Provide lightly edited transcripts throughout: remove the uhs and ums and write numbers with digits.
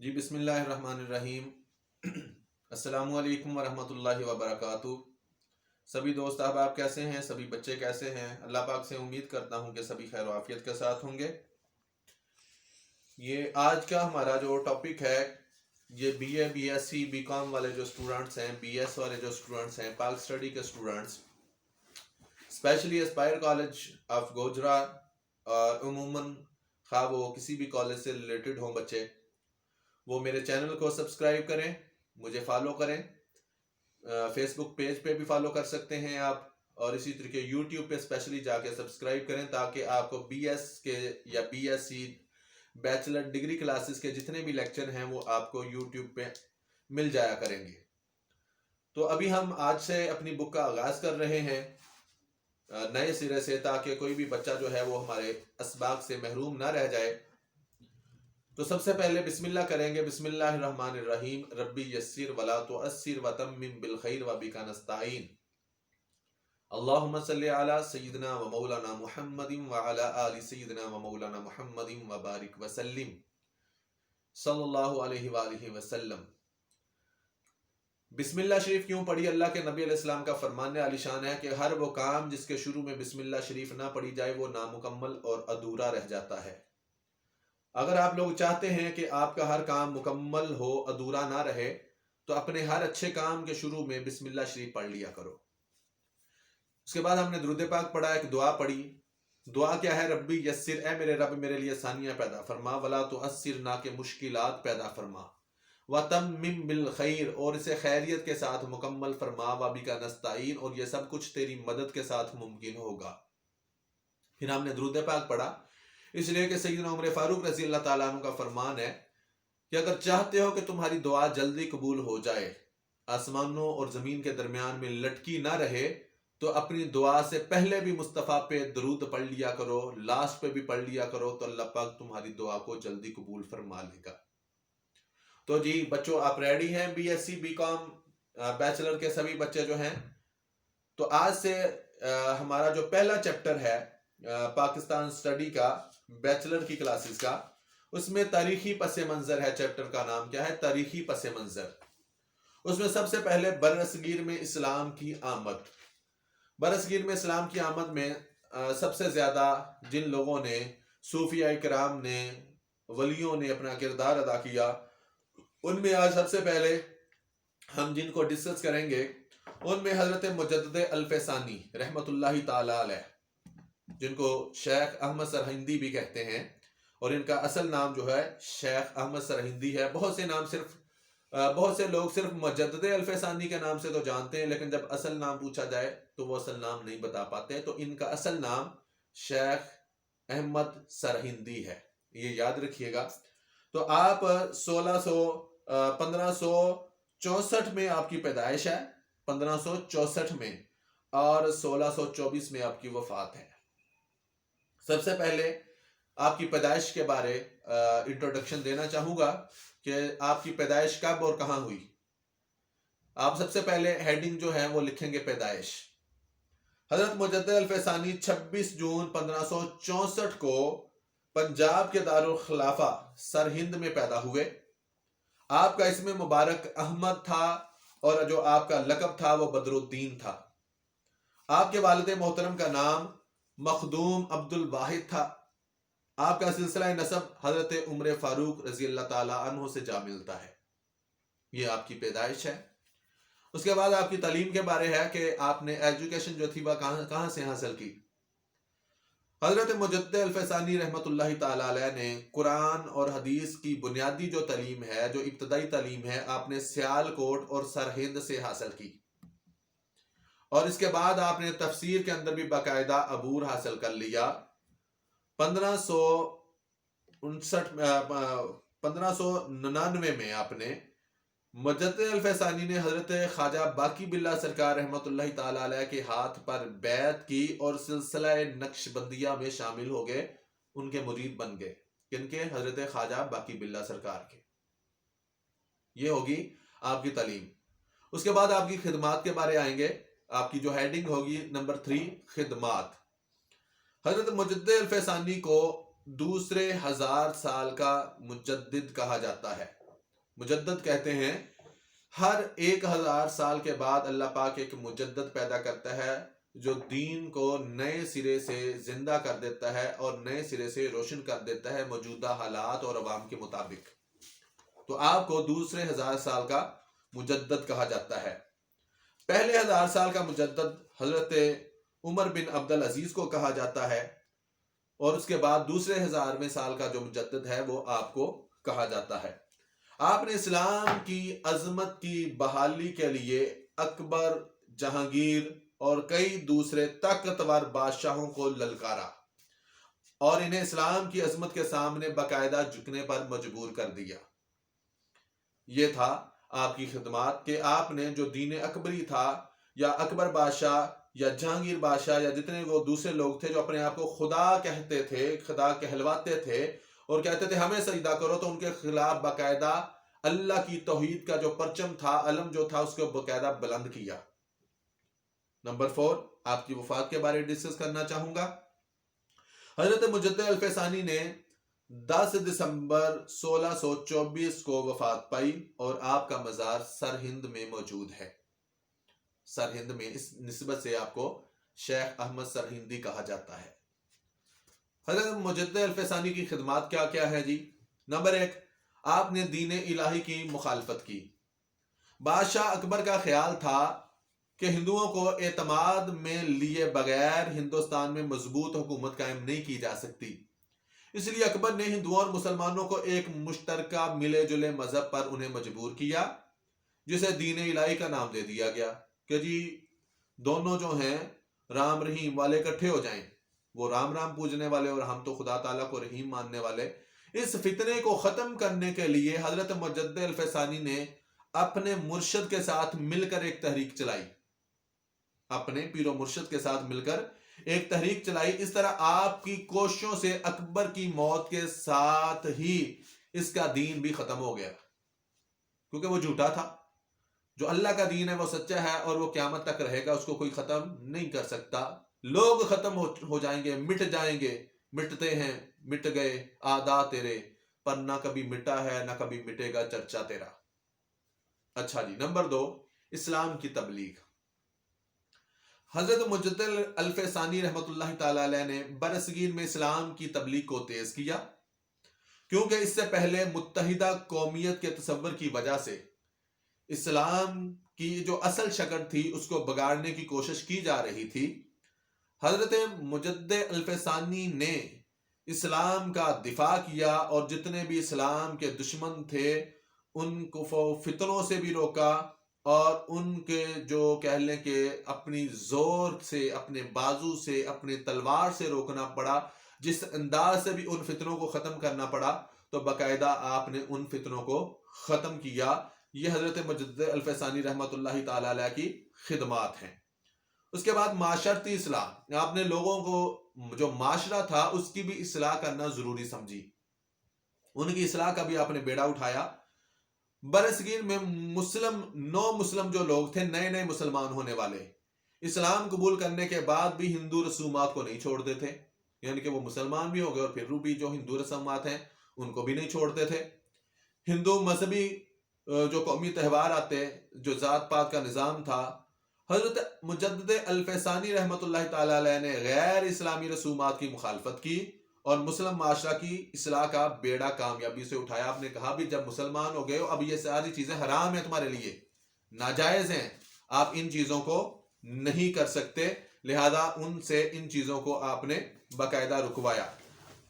جی بسم اللہ الرحمن الرحیم۔ السلام علیکم ورحمۃ اللہ وبرکاتہ۔ سبھی دوست احباب کیسے ہیں؟ سبھی بچے کیسے ہیں؟ اللہ پاک سے امید کرتا ہوں کہ سبھی خیر و عافیت کے ساتھ ہوں گے۔ یہ آج کا ہمارا جو ٹاپک ہے، یہ B A B S C B com والے جو اسٹوڈنٹس ہیں، بی ایس والے جو اسٹوڈنٹس ہیں، پاک اسٹڈی کے students, specially Aspire college of Gojra, اور عموماً خواہ وہ کسی بھی کالج سے ریلیٹڈ ہوں بچے، وہ میرے چینل کو سبسکرائب کریں، مجھے فالو کریں۔ فیس بک پیج پہ بھی فالو کر سکتے ہیں آپ، اور اسی طریقے یوٹیوب پہ اسپیشلی جا کے سبسکرائب کریں تاکہ آپ کو بی ایس کے یا B S C bachelor degree classes کے جتنے بھی لیکچر ہیں وہ آپ کو یوٹیوب پہ مل جایا کریں گے۔ تو ابھی ہم آج سے اپنی بک کا آغاز کر رہے ہیں نئے سرے سے، تاکہ کوئی بھی بچہ جو ہے وہ ہمارے اسباق سے محروم نہ رہ جائے۔ تو سب سے پہلے بسم اللہ کریں گے۔ بسم اللہ الرحمن الرحیم۔ ربی یسر ولا تعسر وتمم بالخیر وبک نستعین۔ اللہم صلی علی سیدنا و مولانا محمد وعلی آل سیدنا و مولانا محمد وبارک وسلم صلی اللہ علیہ وآلہ وسلم۔ بسم اللہ شریف کیوں پڑھی؟ اللہ کے نبی علیہ السلام کا فرمان عالی شان ہے کہ ہر وہ کام جس کے شروع میں بسم اللہ شریف نہ پڑھی جائے وہ نامکمل اور ادھورا رہ جاتا ہے۔ اگر آپ لوگ چاہتے ہیں کہ آپ کا ہر کام مکمل ہو، ادھورا نہ رہے، تو اپنے ہر اچھے کام کے شروع میں بسم اللہ شریف پڑھ لیا کرو۔ اس کے بعد ہم نے درود پاک پڑھا، ایک دعا پڑھی۔ دعا کیا ہے؟ ربی یسر، اے میرے رب میرے لیے آسانیاں پیدا فرما، ولا تعسر، نہ کہ مشکلات پیدا فرما، وتمم بالخیر، اور اسے خیریت کے ساتھ مکمل فرما، وبک نستعین، اور یہ سب کچھ تیری مدد کے ساتھ ممکن ہوگا۔ پھر ہم نے درود پاک پڑھا، اس لیے کہ سیدنا عمر فاروق رضی اللہ تعالیٰ عنہ کا فرمان ہے کہ اگر چاہتے ہو کہ تمہاری دعا جلدی قبول ہو جائے، آسمانوں اور زمین کے درمیان میں لٹکی نہ رہے، تو اپنی دعا سے پہلے بھی مصطفیٰ پہ درود پڑھ لیا کرو، لاسٹ پہ بھی پڑھ لیا کرو، تو اللہ پاک تمہاری دعا کو جلدی قبول فرما لے گا۔ تو جی بچوں، آپ ریڈی ہیں؟ Be S C B com bachelor کے سبھی بچے جو ہیں، تو آج سے ہمارا جو پہلا چیپٹر ہے پاکستان اسٹڈی کا، بیچلر کی کلاسز کا، اس میں تاریخی پس منظر ہے۔ چیپٹر کا نام کیا ہے؟ تاریخی پس منظر۔ اس میں سب سے پہلے برصغیر میں اسلام کی آمد۔ برصغیر میں اسلام کی آمد میں سب سے زیادہ جن لوگوں نے، صوفیاء کرام نے، ولیوں نے اپنا کردار ادا کیا، ان میں آج سب سے پہلے ہم جن کو ڈسکس کریں گے، ان میں حضرت مجدد الفسانی رحمت اللہ تعالی علیہ، جن کو شیخ احمد سرہندی بھی کہتے ہیں، اور ان کا اصل نام جو ہے شیخ احمد سرہندی ہے۔ بہت سے لوگ صرف مجدد الفسانی کے نام سے تو جانتے ہیں، لیکن جب اصل نام پوچھا جائے تو وہ اصل نام نہیں بتا پاتے۔ تو ان کا اصل نام شیخ احمد سرہندی ہے، یہ یاد رکھیے گا۔ تو آپ 1564 میں آپ کی پیدائش ہے، 1564 میں، اور 1624 میں آپ کی وفات ہے۔ سب سے پہلے آپ کی پیدائش کے بارے انٹروڈکشن دینا چاہوں گا کہ آپ کی پیدائش کب اور کہاں ہوئی۔ آپ سب سے پہلے ہیڈنگ جو ہے وہ لکھیں گے پیدائش۔ حضرت مجدد الفسانی 26 جون 1564 کو پنجاب کے دارالخلافہ سرہند میں پیدا ہوئے۔ آپ کا اسم مبارک احمد تھا، اور جو آپ کا لقب تھا وہ بدر الدین تھا۔ آپ کے والد محترم کا نام مخدوم عبد الواحد تھا۔ آپ کا سلسلہ نسب حضرت عمر فاروق رضی اللہ تعالیٰ عنہ سے جا ملتا ہے۔ یہ آپ کی پیدائش ہے۔ اس کے بعد آپ کی تعلیم کے بارے ہے کہ آپ نے ایجوکیشن جو تھی وہ کہاں سے حاصل کی۔ حضرت مجدد الفسانی رحمت اللہ تعالیٰ علیہ نے قرآن اور حدیث کی بنیادی جو تعلیم ہے، جو ابتدائی تعلیم ہے، آپ نے سیالکوٹ اور سرہند سے حاصل کی، اور اس کے بعد آپ نے تفسیر کے اندر بھی باقاعدہ عبور حاصل کر لیا۔ 1599 میں آپ نے مجدد الفسانی نے حضرت خواجہ باقی باللہ سرکار رحمت اللہ تعالیٰ علیہ کے ہاتھ پر بیعت کی اور سلسلہ نقش بندیہ میں شامل ہو گئے، ان کے مرید بن گئے۔ کن کے؟ حضرت خواجہ باقی باللہ سرکار کے۔ یہ ہوگی آپ کی تعلیم۔ اس کے بعد آپ کی خدمات کے بارے آئیں گے۔ آپ کی جو ہیڈنگ ہوگی نمبر 3، خدمات۔ حضرت مجدد الفسانی کو دوسرے 1000 سال کا مجدد کہا جاتا ہے۔ مجدد کہتے ہیں ہر 1000 سال کے بعد اللہ پاک ایک مجدد پیدا کرتا ہے جو دین کو نئے سرے سے زندہ کر دیتا ہے اور نئے سرے سے روشن کر دیتا ہے موجودہ حالات اور عوام کے مطابق. تو آپ کو دوسرے 1000 سال کا مجدد کہا جاتا ہے. پہلے 1000 سال کا مجدد حضرت عمر بن عبد العزیز کو کہا جاتا ہے، اور اس کے بعد دوسرے 1000ویں سال کا جو مجدد ہے وہ آپ کو کہا جاتا ہے. آپ نے اسلام کی عظمت کی بحالی کے لیے اکبر، جہانگیر اور کئی دوسرے طاقتور بادشاہوں کو للکارا اور انہیں اسلام کی عظمت کے سامنے باقاعدہ جھکنے پر مجبور کر دیا. یہ تھا آپ کی خدمات کہ آپ نے جو دین اکبری تھا، یا اکبر بادشاہ یا جہانگیر بادشاہ یا جتنے وہ دوسرے لوگ تھے جو اپنے آپ کو خدا کہتے تھے، خدا کہلواتے تھے اور کہتے تھے ہمیں سجدہ کرو، تو ان کے خلاف باقاعدہ اللہ کی توحید کا جو پرچم تھا، علم جو تھا، اس کو باقاعدہ بلند کیا. نمبر 4 آپ کی وفات کے بارے ڈسکس کرنا چاہوں گا. حضرت مجدد الفیسانی نے 10 دسمبر 1624 کو وفات پائی اور آپ کا مزار سرہند میں موجود ہے. سرہند میں اس نسبت سے آپ کو شیخ احمد سرہندی کہا جاتا ہے. حضرت مجدد الفیسانی کی خدمات کیا کیا ہے جی؟ نمبر 1، آپ نے دین الہی کی مخالفت کی. بادشاہ اکبر کا خیال تھا کہ ہندوؤں کو اعتماد میں لیے بغیر ہندوستان میں مضبوط حکومت قائم نہیں کی جا سکتی. اس لیے اکبر نے ہندوؤں اور مسلمانوں کو ایک مشترکہ ملے جلے مذہب پر انہیں مجبور کیا، جسے دین الہی کا نام دے دیا گیا کہ جی دونوں جو ہیں رام رحیم والے اکٹھے ہو جائیں، وہ رام رام پوجنے والے اور ہم تو خدا تعالیٰ کو رحیم ماننے والے. اس فتنے کو ختم کرنے کے لیے حضرت مجدد الفیسانی نے اپنے مرشد کے ساتھ مل کر ایک تحریک چلائی، اپنے پیر و مرشد کے ساتھ مل کر ایک تحریک چلائی. اس طرح آپ کی کوششوں سے اکبر کی موت کے ساتھ ہی اس کا دین بھی ختم ہو گیا، کیونکہ وہ جھوٹا تھا. جو اللہ کا دین ہے وہ سچا ہے اور وہ قیامت تک رہے گا، اس کو کوئی ختم نہیں کر سکتا. لوگ ختم ہو جائیں گے، مٹ جائیں گے، مٹتے ہیں، مٹ گئے آدھا تیرے، پر نہ کبھی مٹا ہے نہ کبھی مٹے گا چرچا تیرا. اچھا جی، نمبر 2، اسلام کی تبلیغ. حضرت مجدد الفیسانی رحمۃ اللہ تعالی علیہ نے برصغیر میں اسلام کی تبلیغ کو تیز کیا، کیونکہ اس سے پہلے متحدہ قومیت کے تصور کی وجہ سے اسلام کی جو اصل شکل تھی اس کو بگاڑنے کی کوشش کی جا رہی تھی. حضرت مجدد الفیسانی نے اسلام کا دفاع کیا اور جتنے بھی اسلام کے دشمن تھے ان کو فتنوں سے بھی روکا، اور ان کے جو کہہ لیں کہ اپنی زور سے، اپنے بازو سے، اپنے تلوار سے روکنا پڑا. جس انداز سے بھی ان فتنوں کو ختم کرنا پڑا تو باقاعدہ آپ نے ان فتنوں کو ختم کیا. یہ حضرت مجدد الفیسانی رحمۃ اللہ تعالی علیہ کی خدمات ہیں. اس کے بعد معاشرتی اصلاح. آپ نے لوگوں کو جو معاشرہ تھا اس کی بھی اصلاح کرنا ضروری سمجھی، ان کی اصلاح کا بھی آپ نے بیڑا اٹھایا. برصغیر میں نو مسلم جو لوگ تھے، نئے نئے مسلمان ہونے والے، اسلام قبول کرنے کے بعد بھی ہندو رسومات کو نہیں چھوڑتے تھے، یعنی کہ وہ مسلمان بھی ہو گئے اور پھر بھی جو ہندو رسومات ہیں ان کو بھی نہیں چھوڑتے تھے. ہندو مذہبی جو قومی تہوار آتے، جو ذات پات کا نظام تھا، حضرت مجدد الفیسانی رحمۃ اللہ تعالی علیہ نے غیر اسلامی رسومات کی مخالفت کی اور مسلم معاشرہ کی اصلاح کا بیڑا کامیابی سے اٹھایا. آپ نے کہا بھی جب مسلمان ہو گئے ہو، اب یہ ساری چیزیں حرام ہیں تمہارے لیے، ناجائز ہیں، آپ ان چیزوں کو نہیں کر سکتے، لہذا ان سے ان چیزوں کو آپ نے باقاعدہ رکوایا.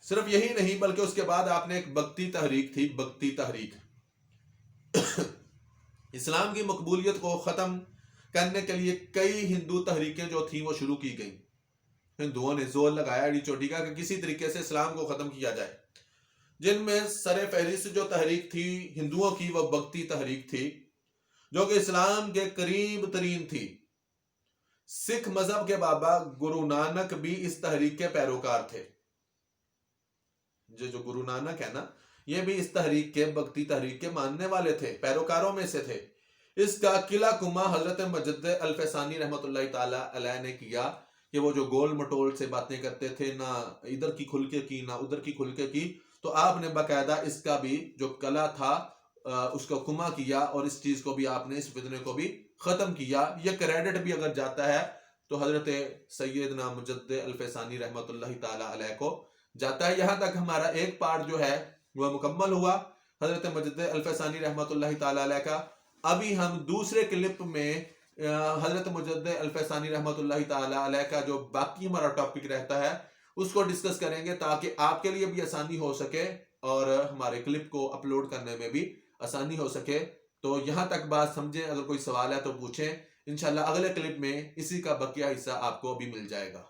صرف یہی نہیں بلکہ اس کے بعد آپ نے ایک بھکتی تحریک تھی، بھکتی تحریک. اسلام کی مقبولیت کو ختم کرنے کے لیے کئی ہندو تحریکیں جو تھیں وہ شروع کی گئیں. ہندوؤں نے زور لگایا اڑی چوٹی کا کہ کسی طریقے سے اسلام کو ختم کیا جائے. جن میں سر فہرست جو تحریک تھی ہندوؤں کی وہ بھکتی تحریک تھی، جو کہ اسلام کے قریب ترین تھی. سکھ مذہب کے بابا گرو نانک بھی اس تحریک کے پیروکار تھے. جو گرو نانک ہے نا، یہ بھی اس تحریک کے بھکتی تحریک کے ماننے والے تھے، پیروکاروں میں سے تھے. اس کا قلعہ کما حضرت مجدد الفیسانی رحمۃ اللہ تعالی علیہ نے کیا کہ وہ جو گول مٹول سے باتیں کرتے تھے، نہ ادھر کی کھل کے کی نہ ادھر کی کھل کے کی، تو آپ نے باقاعدہ اس کا بھی جو قلعہ تھا اس کو کما کیا اور اس چیز کو بھی آپ نے اس فتنے کو بھی ختم کیا. یہ کریڈٹ بھی اگر جاتا ہے تو حضرت سیدنا مجدد الفیسانی رحمۃ اللہ تعالی علیہ کو جاتا ہے. یہاں تک ہمارا ایک پارٹ جو ہے وہ مکمل ہوا حضرت مجدد الفیسانی رحمۃ اللہ تعالی علیہ کا. ابھی ہم دوسرے کلپ میں حضرت مجدد الفیسانی رحمۃ اللہ تعالی علیہ کا جو باقی ہمارا ٹاپک رہتا ہے اس کو ڈسکس کریں گے تاکہ آپ کے لیے بھی آسانی ہو سکے اور ہمارے کلپ کو اپلوڈ کرنے میں بھی آسانی ہو سکے. تو یہاں تک بات سمجھیں. اگر کوئی سوال ہے تو پوچھیں. انشاءاللہ اگلے کلپ میں اسی کا بقیہ حصہ آپ کو بھی مل جائے گا.